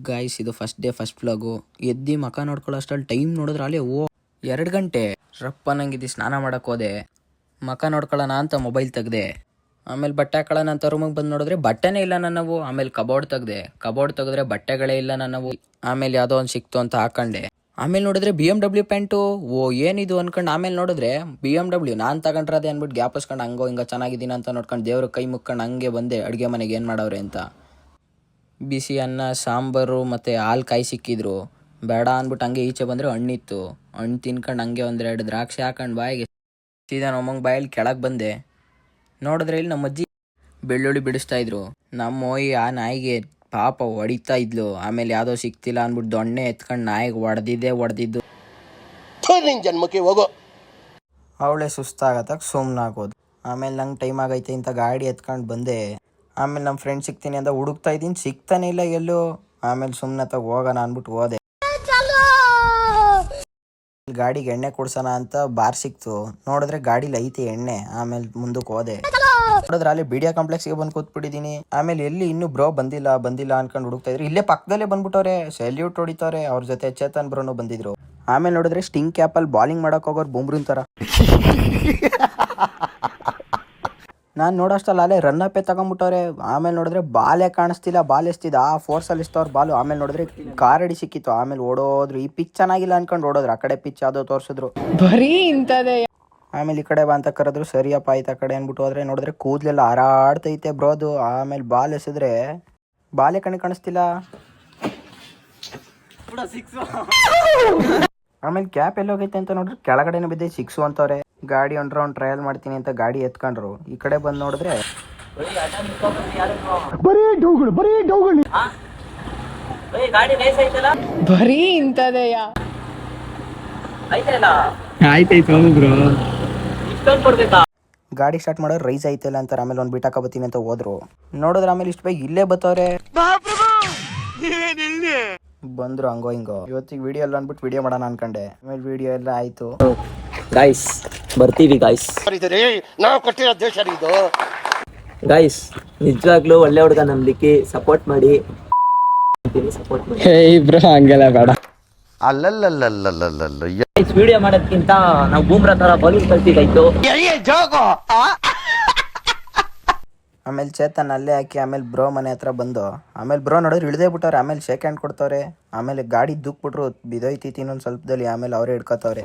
Guys ಇದು first day first vlog. ಎದ್ದು ಮಕ ನೋಡ್ಕೊಳ್ಳೋ ಅಷ್ಟರಲ್ಲಿ ಟೈಮ್ ನೋಡಿದ್ರೆ ಅಲ್ಲೇ 2 ಗಂಟೆ. ರಪ್ಪ ನಂಗಿದ್ದು ಸ್ನಾನ ಮಾಡಕ್ಕೆ ಹೋದೆ. ಮಕ ನೋಡ್ಕೊಳ್ಳೋಣ ಅಂತ ಮೊಬೈಲ್ ತೆಗ್ದೆ. ಆಮೇಲೆ ಬಟ್ಟೆ ಹಾಕೊಳ್ಳೋಣ ಅಂತ ರೂಮಿಗೆ ಬಂದು ನೋಡಿದ್ರೆ ಬಟ್ಟೆನೇ ಇಲ್ಲ ನನ್ನವು. ಆಮೇಲೆ ಕಬೋರ್ಡ್ ತೆಗೆದ್ರೆ ಬಟ್ಟೆಗಳೇ ಇಲ್ಲ ನನ್ನವು. ಆಮೇಲೆ ಯಾವುದೋ ಒಂದು ಸಿಕ್ತು ಅಂತ ಹಾಕೊಂಡೆ. ಆಮೇಲೆ ನೋಡಿದ್ರೆ BMW ಪ್ಯಾಂಟು. ಏನಿದು ಅನ್ಕೊಂಡು ಆಮೇಲೆ ನೋಡಿದ್ರೆ BMW ನಾನು ತಗೊಂಡ್ರದೆ ಅಂದ್ಬಿಟ್ಟು ಗ್ಯಾಪಿಸ್ಕೊಂಡು ಹಂಗೋ ಹಿಂಗ ಚೆನ್ನಾಗಿದ್ದೀನಿ ಅಂತ ನೋಡ್ಕೊಂಡು ದೇವ್ರ ಕೈ ಮುಕ್ಕೊಂಡು ಹಂಗೆ ಬಂದೆ ಅಡುಗೆ ಮನೆಗೆ ಏನು ಮಾಡವ್ರೆ ಅಂತ. ಬಿಸಿ ಅನ್ನ ಸಾಂಬಾರು ಮತ್ತು ಹಾಲು ಕಾಯಿ ಸಿಕ್ಕಿದ್ರು. ಬೇಡ ಅಂದ್ಬಿಟ್ಟು ಹಂಗೆ ಈಚೆ ಬಂದರೆ ಹಣ್ಣಿತ್ತು. ಹಣ್ಣು ತಿನ್ಕೊಂಡು ಹಂಗೆ 1-2 ದ್ರಾಕ್ಷಿ ಹಾಕೊಂಡು ಬಾಯಿಗೆ ಸೀದಾ ನಮ್ಮಂಗೆ ಬಾಯಲ್ಲಿ ಕೆಳಗೆ ಬಂದೆ. ನೋಡಿದ್ರೆ ಇಲ್ಲಿ ನಮ್ಮ ಅಜ್ಜಿ ಬೆಳ್ಳುಳ್ಳಿ ಬಿಡಿಸ್ತಾಯಿದ್ರು. ನಮ್ಮ ಆ ನಾಯಿಗೆ ಪಾಪ ಹೊಡಿತಾ ಇದ್ಲು. ಆಮೇಲೆ ಯಾವುದೋ ಸಿಕ್ತಿಲ್ಲ ಅಂದ್ಬಿಟ್ಟು ದೊಣ್ಣೆ ಎತ್ಕೊಂಡು ನಾಯಿಗೆ ಹೊಡೆದಿದ್ದು. ಜನ್ಮಕ್ಕೆ ಹೋಗೋ ಅವಳೆ ಸುಸ್ತಾಗತ್ತಕ್ಕೆ ಸುಮ್ಮನಾಗೋದು. ಆಮೇಲೆ ನಂಗೆ ಟೈಮ್ ಆಗೈತೆ ಅಂತ ಗಾಡಿ ಎತ್ಕೊಂಡು ಬಂದೆ. ಆಮೇಲೆ ನಮ್ಮ ಫ್ರೆಂಡ್ ಸಿಗ್ತೀನಿ ಅಂತ ಹುಡುಕ್ತಾ ಇದ್ದೀನಿ, ಸಿಗ್ತಾನೆ ಇಲ್ಲ ಎಲ್ಲೂ. ಆಮೇಲೆ ಸುಮ್ಮನೆ ಹೋಗೋಣ ಅಂದ್ಬಿಟ್ಟು ಹೋದೆ. ಗಾಡಿಗೆ ಎಣ್ಣೆ ಕೊಡ್ಸೋಣ ಅಂತ ಬಾರ್ ಸಿಕ್ತು. ನೋಡಿದ್ರೆ ಗಾಡಿಲಿ ಐತೆ ಎಣ್ಣೆ. ಆಮೇಲೆ ಮುಂದಕ್ಕೆ ಹೋದೆ. ನೋಡಿದ್ರೆ ಅಲ್ಲಿ ಬಿಡಿಯಾ ಕಾಂಪ್ಲೆಕ್ಸ್ಗೆ ಬಂದು ಕೂತ್ಬಿಟ್ಟಿದ್ದೀನಿ. ಆಮೇಲೆ ಎಲ್ಲಿ ಇನ್ನೂ ಬ್ರೋ ಬಂದಿಲ್ಲ ಅನ್ಕೊಂಡು ಹುಡುಕ್ತಾ ಇದ್ರು. ಇಲ್ಲೇ ಪಕ್ಕದಲ್ಲೇ ಬಂದ್ಬಿಟ್ಟವ್ರೆ, ಸೆಲ್ಯೂಟ್ ಹೊಡಿತವ್ರೆ. ಅವ್ರ ಜೊತೆ ಚೇತನ್ ಬ್ರೋನು ಬಂದಿದ್ರು. ಆಮೇಲೆ ನೋಡಿದ್ರೆ ಸ್ಟಿಂಗ್ ಕ್ಯಾಪಲ್ಲಿ ಬಾಲಿಂಗ್ ಮಾಡಕ್ ಹೋಗೋರು ಬುಮ್ರಿನ್ ಥರ. ನಾನು ನೋಡೋಷ್ಟಲ್ಲ ಅಲ್ಲೇ ರನ್ನಪ್ಪೇ ತಗೊಂಡ್ಬಿಟ್ಟವ್ರೆ. ಆಮೇಲೆ ನೋಡಿದ್ರೆ ಬಾಲೇ ಕಾಣಿಸ್ತಿಲ್ಲ, ಬಾಲ್ ಎಸ್ತಿದ್ದ ಆ ಫೋರ್ಸಲ್ಲಿ ಇಷ್ಟವ್ರು ಬಾಲು. ಆಮೇಲೆ ನೋಡಿದ್ರೆ ಕಾರಡಿ ಸಿಕ್ಕಿತ್ತು. ಆಮೇಲೆ ಓಡೋದ್ರು. ಈ ಪಿಚ್ ಚೆನ್ನಾಗಿಲ್ಲ ಅನ್ಕೊಂಡು ಓಡೋದ್ರು. ಆ ಕಡೆ ಪಿಚ್ ಯಾವುದೋ ತೋರಿಸಿದ್ರು. ಬರೀ ಇಂಥದೇ. ಆಮೇಲೆ ಈ ಕಡೆ ಬಾ ಅಂತ ಕರೆದ್ರು. ಸರಿಯಪ್ಪ ಆಯ್ತು ಆ ಕಡೆ ಅಂದ್ಬಿಟ್ಟು ಹೋದ್ರೆ ನೋಡಿದ್ರೆ ಕೂದಲೆಲ್ಲ ಹಾರಾಡ್ತೈತೆ ಬ್ರೋದು. ಆಮೇಲೆ ಬಾಲ್ ಎಸೆದ್ರೆ ಬಾಲೆ ಕಾಣಿಸ್ತಿಲ್ಲ. ಆಮೇಲೆ ಕ್ಯಾಪ್ ಎಲ್ಲೋಗೈತೆ ಅಂತ ನೋಡ್ರಿ ಕೆಳಗಡೆನೇ ಬಿದ್ದೆ. 6 ಅಂತವ್ರೆ. ಗಾಡಿ ಒಂದು ರೌಂಡ್ ಟ್ರಯಲ್ ಮಾಡ್ತೀನಿ ಅಂತ ಗಾಡಿ ಎತ್ಕೊಂಡ್ರು. ಈ ಕಡೆ ಬಂದು ನೋಡಿದ್ರೆ ಬರೀ ಇಂಥದೆಯ. ಗಾಡಿ ಸ್ಟಾರ್ಟ್ ಮಾಡೋರು ರೈಸ್ ಐತಲ್ಲ ಅಂತಾರೆ. ಆಮೇಲೆ ಒಂದು ಬಿಟ್ಟಾಕ ಬತ್ತೀನಿ ಅಂತ ಹೋದ್ರು. ನೋಡಿದ್ರೆ ಆಮೇಲೆ ಇಷ್ಟು ಬೇಗ ಇಲ್ಲೇ ಬತ್ತವ್ರೆ. ಬಂದ್ರು ಹಂಗೋ ಹಿಂಗೋ. ಇವತ್ತಿಗೆ ವಿಡಿಯೋ ಎಲ್ಲ ಅಂದ್ಬಿಟ್ಟು ವಿಡಿಯೋ ಮಾಡೋಣ ಅನ್ಕೊಂಡೆ. ಆಮೇಲೆ ವಿಡಿಯೋ ಎಲ್ಲ ಆಯ್ತು. ಗಾಯ್ಸ್ ಬರ್ತೀವಿ ಗಾಯ್ಸ್. ನಾವು ಕೊಟ್ಟಿರೋ ದೇಶ ಇದು ಗಾಯ್ಸ್ ನಿಜವಾಗ್ಲೂ ಒಳ್ಳೆ ಹುಡುಗ ನಂಬಲಿಕ್ಕೆ ಸಪೋರ್ಟ್ ಮಾಡಿ. ಬ್ರೋ ಹಂಗೆಲ್ಲ ಬೇಡ. ಅಲ್ಲಲ್ಲಲ್ಲಲ್ಲಲ್ಲಲ್ಲ ವಿಡಿಯೋ ಮಾಡೋದಕ್ಕಿಂತ ನಾವು ಬೂಮ್ರಾ ತರ ಬಲೂನ್ ಕಲ್ತಿದ್ದಾಯ್ತು. ಆಮೇಲೆ ಚೇತನ್ ಅಲ್ಲೇ ಹಾಕಿ ಆಮೇಲೆ ಬ್ರೋ ಮನೆ ಹತ್ರ ಬಂದು ಆಮೇಲೆ ಬ್ರೋ ನೋಡಿದ್ರೆ ಇಳಿದೇ ಬಿಟ್ಟವ್ರೆ. ಆಮೇಲೆ ಶೇಕ್ ಹ್ಯಾಂಡ್ ಕೊಡ್ತವ್ರೆ. ಆಮೇಲೆ ಗಾಡಿ ದುಕ್ಬಿಟ್ರು, ಬಿದೋಯ್ತೈತಿ ಇನ್ನೊಂದು ಸ್ವಲ್ಪದಲ್ಲಿ. ಆಮೇಲೆ ಅವರೇ ಹಿಡ್ಕೊತವ್ರೆ.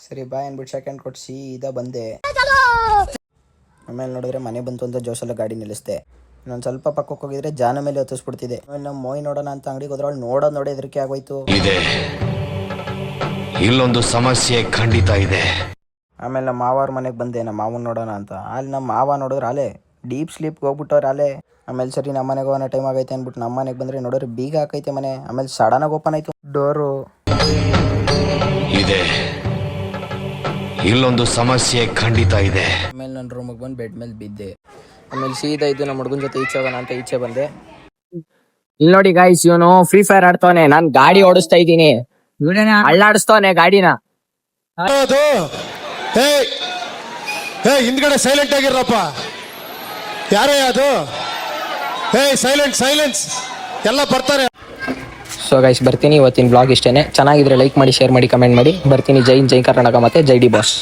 ಸರಿ ಬಾಯ್ ಅಂದ್ಬಿಟ್ಟು ಶೇಕ್ ಹ್ಯಾಂಡ್ ಕೊಟ್ಟು ಸೀದಾ ಬಂದೆ. ಆಮೇಲೆ ನೋಡಿದ್ರೆ ಮನೆ ಬಂತು ಅಂತ ಜೋಸೆಲ್ಲ ಗಾಡಿ ನಿಲ್ಲಿಸ್ದೆ. ಇನ್ನೊಂದು ಸ್ವಲ್ಪ ಪಕ್ಕಕ್ಕೆ ಹೋಗಿದ್ರೆ ಜಾನ ಮೇಲೆ ಹತ್ತಿಸ್ಬಿಡ್ತಿದೆ. ಆಮೇಲೆ ನಮ್ಮ ಮೊಯ್ ನೋಡೋಣ ಅಂತ ಅಂಗಡಿಗೆ ಹೋದ್ರೊಳಗೆ ನೋಡಿ ಹೆದರಿಕೆ ಆಗೋಯ್ತು. ಇಲ್ಲೊಂದು ಸಮಸ್ಯೆ ಖಂಡಿತ ಇದೆ. ಆಮೇಲೆ ನಮ್ಮ ಮಾವಾರ ಮನೆಗೆ ಬಂದೆ, ನಮ್ಮ ಮಾವನ್ ನೋಡೋಣ ಅಂತ. ಅಲ್ಲಿ ನಮ್ಮ ಮಾವ ನೋಡಿದ್ರೆ ಅಲ್ಲೇ ಡೀಪ್ ಸ್ಲೀಪ್ಗೆ ಹೋಗ್ಬಿಟ್ಟವ್ರೆ ಅಲ್ಲೇ. ಆಮೇಲೆ ಸರಿ ನಮ್ಮ ಮನೆಗೆ ಹೋಗೋಣ ಟೈಮ್ ಆಗೈತೆ ಅಂದ್ಬಿಟ್ಟು ನಮ್ಮ ಮನೆಗೆ ಬಂದರೆ ನೋಡಿದ್ರೆ ಬೀಗ ಹಾಕೈತೆ ಮನೆ. ಆಮೇಲೆ ಸಡನ್ನಾಗಿ ಓಪನ್ ಆಯಿತು ಡೋರು. ಇದೆ ಇಲ್ಲೊಂದು ಸಮಸ್ಯೆ ಖಂಡಿತ ಇದೆ. ಆಮೇಲೆ ನನ್ನ ರೂಮಿಗೆ ಬಂದು ಬೆಡ್ ಮೇಲೆ ಬಿದ್ದೆ. ಆಮೇಲೆ ಸೀದಾ ಇದ್ದು ನಮ್ಮ ಹುಡುಗನ ಜೊತೆ ಈಚೆ ಹೋಗೋಣ ಅಂತ ಈಚೆ ಬಂದೆ. ಇಲ್ಲಿ ನೋಡಿ ಗಾಯ್ಸ್, ಇವನು ಫ್ರೀ ಫೈರ್ ಆಡ್ತವನೆ, ನಾನ್ ಗಾಡಿ ಓಡಿಸ್ತಾ ಇದ್ದೀನಿ. ಅಳ್ಳಾಡಿಸ್ತವನೆ ಗಾಡಿನ. ಹಿಂದ್ಗಡೆ ಸೈಲೆಂಟ್ ಆಗಿರಪ್ಪ. ಯಾರೇ ಅದು? ಸೈಲೆನ್ಸ್ ಎಲ್ಲ ಬರ್ತಾರೆ. ಸೊ ಗೈಸ್ ಬರ್ತೀನಿ. ಇವತ್ತಿನ ಬ್ಲಾಗ್ ಇಷ್ಟೇನೆ. ಚೆನ್ನಾಗಿದ್ರೆ ಲೈಕ್ ಮಾಡಿ, ಶೇರ್ ಮಾಡಿ, ಕಮೆಂಟ್ ಮಾಡಿ. ಬರ್ತೀನಿ. ಜೈ ಕರ್ನಾಟಕ ಮತ್ತೆ ಜೈ ಡಿ ಬಾಸ್.